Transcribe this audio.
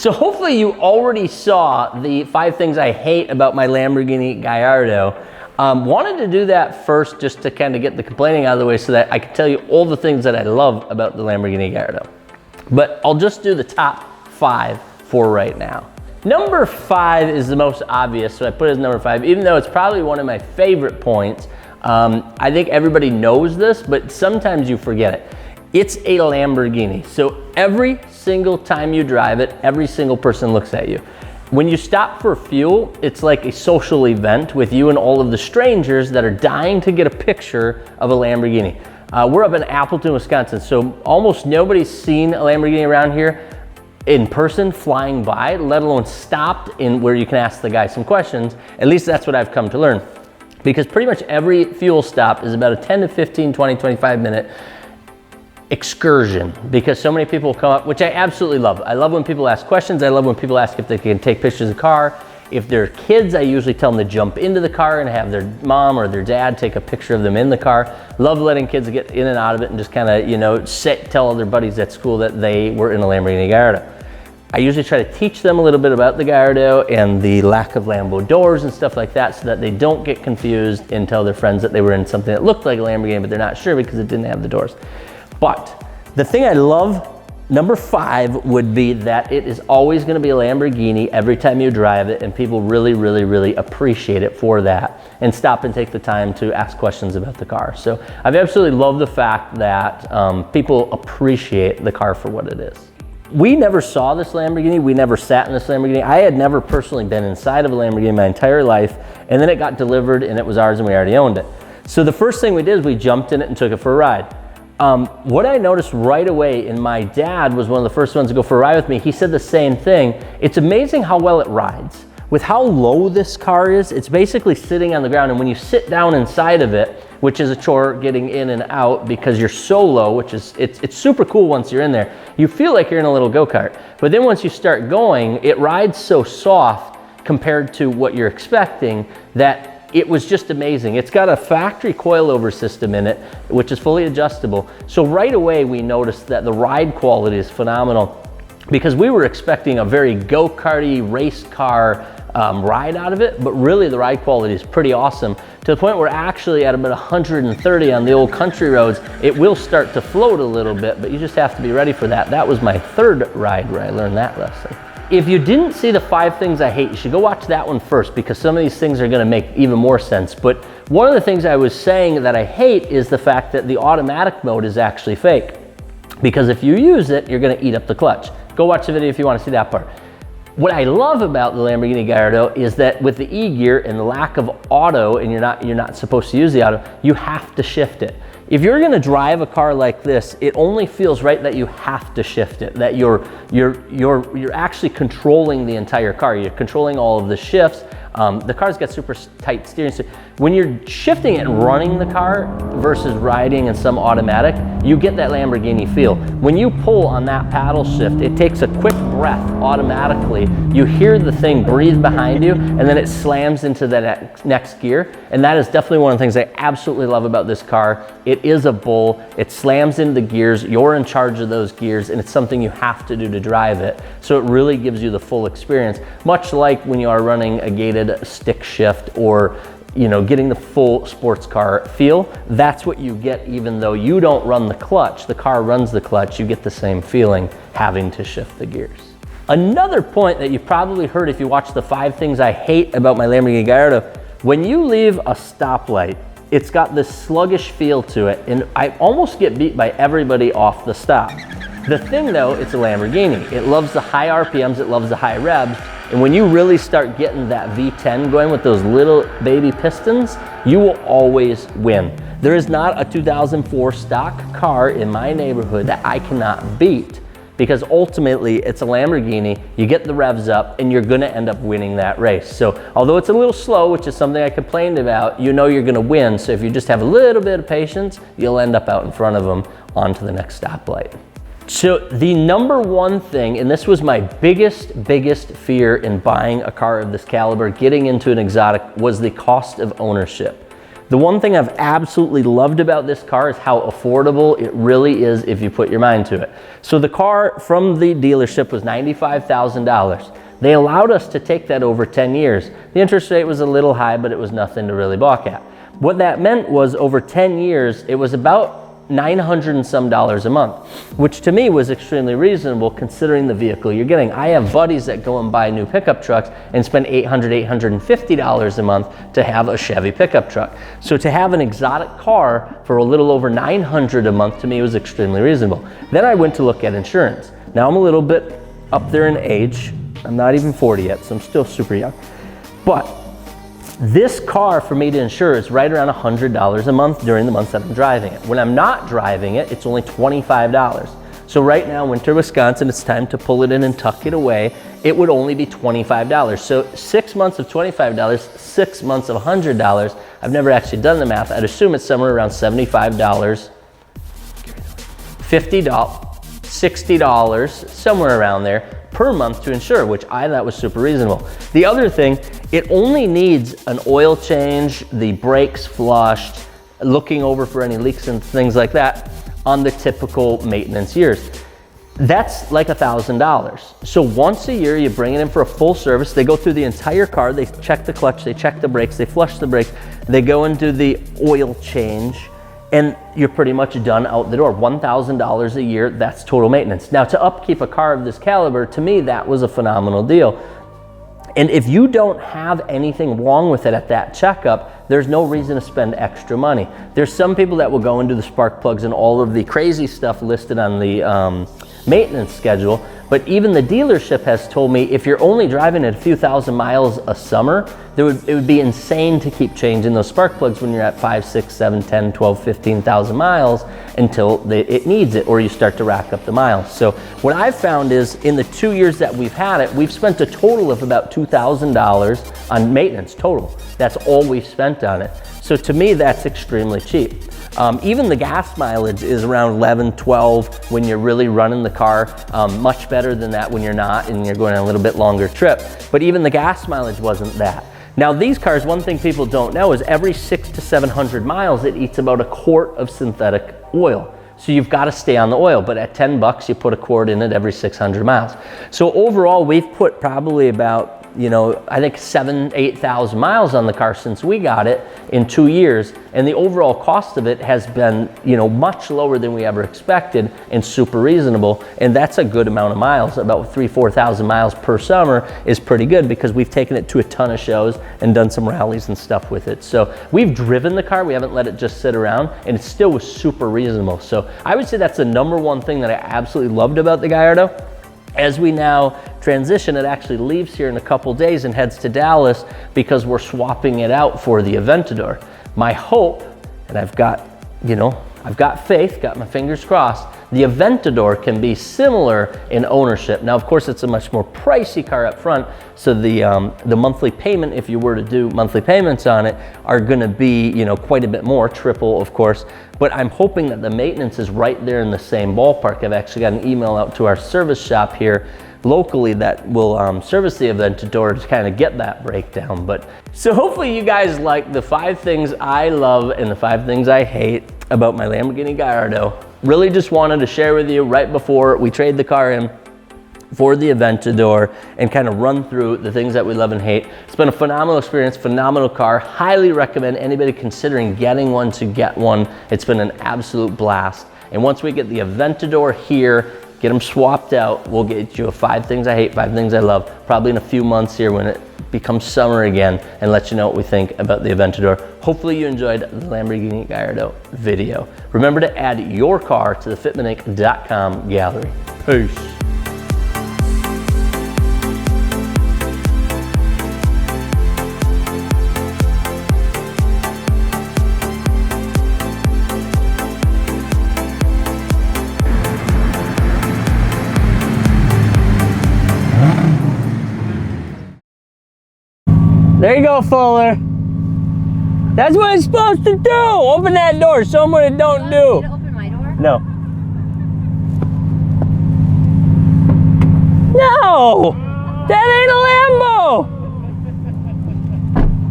So hopefully you already saw the 5 things I hate about my Lamborghini Gallardo. Wanted to do that first just to kind of get the complaining out of the way so that I can tell you all the things that I love about the Lamborghini Gallardo. But I'll just do the top 5 for right now. Number 5 is the most obvious, so I put it as number 5, even though it's probably one of my favorite points. I think everybody knows this, but sometimes you forget it. It's a Lamborghini. So every single time you drive it, every single person looks at you. When you stop for fuel, it's like a social event with you and all of the strangers that are dying to get a picture of a Lamborghini. We're up in Appleton, Wisconsin, so almost nobody's seen a Lamborghini around here in person flying by, let alone stopped in where you can ask the guy some questions. At least that's what I've come to learn. Because pretty much every fuel stop is about a 10 to 15, 20, 25 minute excursion, because so many people come up, which I absolutely love. I love when people ask questions. I love when people ask if they can take pictures of the car. If they're kids, I usually tell them to jump into the car and have their mom or their dad take a picture of them in the car. Love letting kids get in and out of it and just kind of, you know, tell all their buddies at school that they were in a Lamborghini Gallardo. I usually try to teach them a little bit about the Gallardo and the lack of Lambo doors and stuff like that so that they don't get confused and tell their friends that they were in something that looked like a Lamborghini, but they're not sure because it didn't have the doors. But the thing I love, number 5, would be that it is always going to be a Lamborghini every time you drive it, and people really, really, really appreciate it for that and stop and take the time to ask questions about the car. So I've absolutely loved the fact that people appreciate the car for what it is. We never saw this Lamborghini. We never sat in this Lamborghini. I had never personally been inside of a Lamborghini my entire life, and then it got delivered and it was ours and we already owned it. So the first thing we did is we jumped in it and took it for a ride. What I noticed right away, and my dad was one of the first ones to go for a ride with me, he said the same thing. It's amazing how well it rides. With how low this car is, it's basically sitting on the ground, and when you sit down inside of it, which is a chore getting in and out because you're so low, which is, it's super cool once you're in there, you feel like you're in a little go-kart. But then once you start going, it rides so soft compared to what you're expecting that it was just amazing. It's got a factory coilover system in it, which is fully adjustable. So right away we noticed that the ride quality is phenomenal because we were expecting a very go-karty race car ride out of it, but really the ride quality is pretty awesome to the point where actually at about 130 on the old country roads, it will start to float a little bit, but you just have to be ready for that. That was my 3rd ride where I learned that lesson. If you didn't see the 5 things I hate, you should go watch that one first because some of these things are going to make even more sense. But one of the things I was saying that I hate is the fact that the automatic mode is actually fake. Because if you use it, you're going to eat up the clutch. Go watch the video if you want to see that part. What I love about the Lamborghini Gallardo is that with the E-gear and the lack of auto, and you're not supposed to use the auto, you have to shift it. If you're going to drive a car like this, it only feels right that you have to shift it, that you're actually controlling the entire car. You're controlling all of the shifts. The car's got super tight steering. So when you're shifting it and running the car versus riding in some automatic, you get that Lamborghini feel. When you pull on that paddle shift, it takes a quick breath automatically. You hear the thing breathe behind you, and then it slams into the next gear. And that is definitely one of the things I absolutely love about this car. It is a bull. It slams into the gears. You're in charge of those gears, and it's something you have to do to drive it. So it really gives you the full experience, much like when you are running a gated stick shift or getting the full sports car feel. That's what you get even though you don't run the clutch. The car runs the clutch. You get the same feeling having to shift the gears. Another point that you probably heard if you watch the 5 things I hate about my Lamborghini Gallardo, when you leave a stoplight, it's got this sluggish feel to it, and I almost get beat by everybody off the stop. The thing though, it's a Lamborghini. It loves the high RPMs, it loves the high revs, and when you really start getting that V10 going with those little baby pistons, you will always win. There is not a 2004 stock car in my neighborhood that I cannot beat, because ultimately it's a Lamborghini, you get the revs up and you're gonna end up winning that race. So although it's a little slow, which is something I complained about, you know you're gonna win. So if you just have a little bit of patience, you'll end up out in front of them onto the next stoplight. So the number one thing, and this was my biggest fear in buying a car of this caliber, getting into an exotic, was the cost of ownership. The one thing I've absolutely loved about this car is how affordable it really is if you put your mind to it. So the car from the dealership was $95,000. They allowed us to take that over 10 years. The interest rate was a little high, but it was nothing to really balk at. What that meant was over 10 years, it was about $900 and some a month, which to me was extremely reasonable considering the vehicle you're getting. I have buddies that go and buy new pickup trucks and spend $800, $850 a month to have a Chevy pickup truck. So to have an exotic car for a little over $900 a month to me was extremely reasonable. Then I went to look at insurance. Now I'm a little bit up there in age. I'm not even 40 yet, so I'm still super young. But this car for me to insure is right around $100 a month during the months that I'm driving it. When I'm not driving it, it's only $25. So right now, winter Wisconsin, it's time to pull it in and tuck it away. It would only be $25. So 6 months of $25, 6 months of $100. I've never actually done the math. I'd assume it's somewhere around $75, $50, $60, somewhere around there per month to insure, which I thought was super reasonable. The other thing, it only needs an oil change, the brakes flushed, looking over for any leaks and things like that on the typical maintenance years. That's like $1,000. So once a year, you bring it in for a full service. They go through the entire car. They check the clutch, they check the brakes, they flush the brakes, they go and do the oil change, and you're pretty much done out the door. $1,000 a year, that's total maintenance. Now, to upkeep a car of this caliber, to me, that was a phenomenal deal. And if you don't have anything wrong with it at that checkup, there's no reason to spend extra money. There's some people that will go and do the spark plugs and all of the crazy stuff listed on the maintenance schedule, but even the dealership has told me if you're only driving it a few thousand miles a summer, it would be insane to keep changing those spark plugs when you're at 5, 6, 7, 10, 12, 15,000 miles until it needs it, or you start to rack up the miles. So what I've found is in the 2 years that we've had it, we've spent a total of about $2,000 on maintenance total. That's all we've spent on it. So to me, that's extremely cheap. Even the gas mileage is around 11, 12 when you're really running the car. Much better than that when you're not and you're going on a little bit longer trip. But even the gas mileage wasn't that. Now these cars, one thing people don't know is every 600 to 700 miles, it eats about a quart of synthetic oil. So you've got to stay on the oil, but at 10 bucks, you put a quart in it every 600 miles. So overall, we've put probably about, I think 7,000 to 8,000 miles on the car since we got it in 2 years. And the overall cost of it has been, much lower than we ever expected and super reasonable. And that's a good amount of miles. About 3,000 to 4,000 miles per summer is pretty good because we've taken it to a ton of shows and done some rallies and stuff with it. So we've driven the car. We haven't let it just sit around, and it still was super reasonable. So I would say that's the number one thing that I absolutely loved about the Gallardo. As we now transition, it actually leaves here in a couple days and heads to Dallas because we're swapping it out for the Aventador. My hope, and I've got faith, got my fingers crossed, the Aventador can be similar in ownership. Now, of course, it's a much more pricey car up front, so the monthly payment, if you were to do monthly payments on it, are gonna be, quite a bit more, triple, of course. But I'm hoping that the maintenance is right there in the same ballpark. I've actually got an email out to our service shop here locally that will service the Aventador to kind of get that breakdown. But so hopefully you guys like the 5 things I love and the 5 things I hate about my Lamborghini Gallardo. Really just wanted to share with you right before we trade the car in for the Aventador and kind of run through the things that we love and hate. It's been a phenomenal experience, phenomenal car. Highly recommend anybody considering getting one to get one. It's been an absolute blast. And once we get the Aventador here, get them swapped out, we'll get you a 5 things I hate, 5 things I love, probably in a few months here when it becomes summer again, and let you know what we think about the Aventador. Hopefully you enjoyed the Lamborghini Gallardo video. Remember to add your car to the fitmentinc.com gallery. Peace. There you go, Fuller. That's what it's supposed to do. Open that door. Show them what it don't do. Did it open my door? No. No! That ain't a Lambo!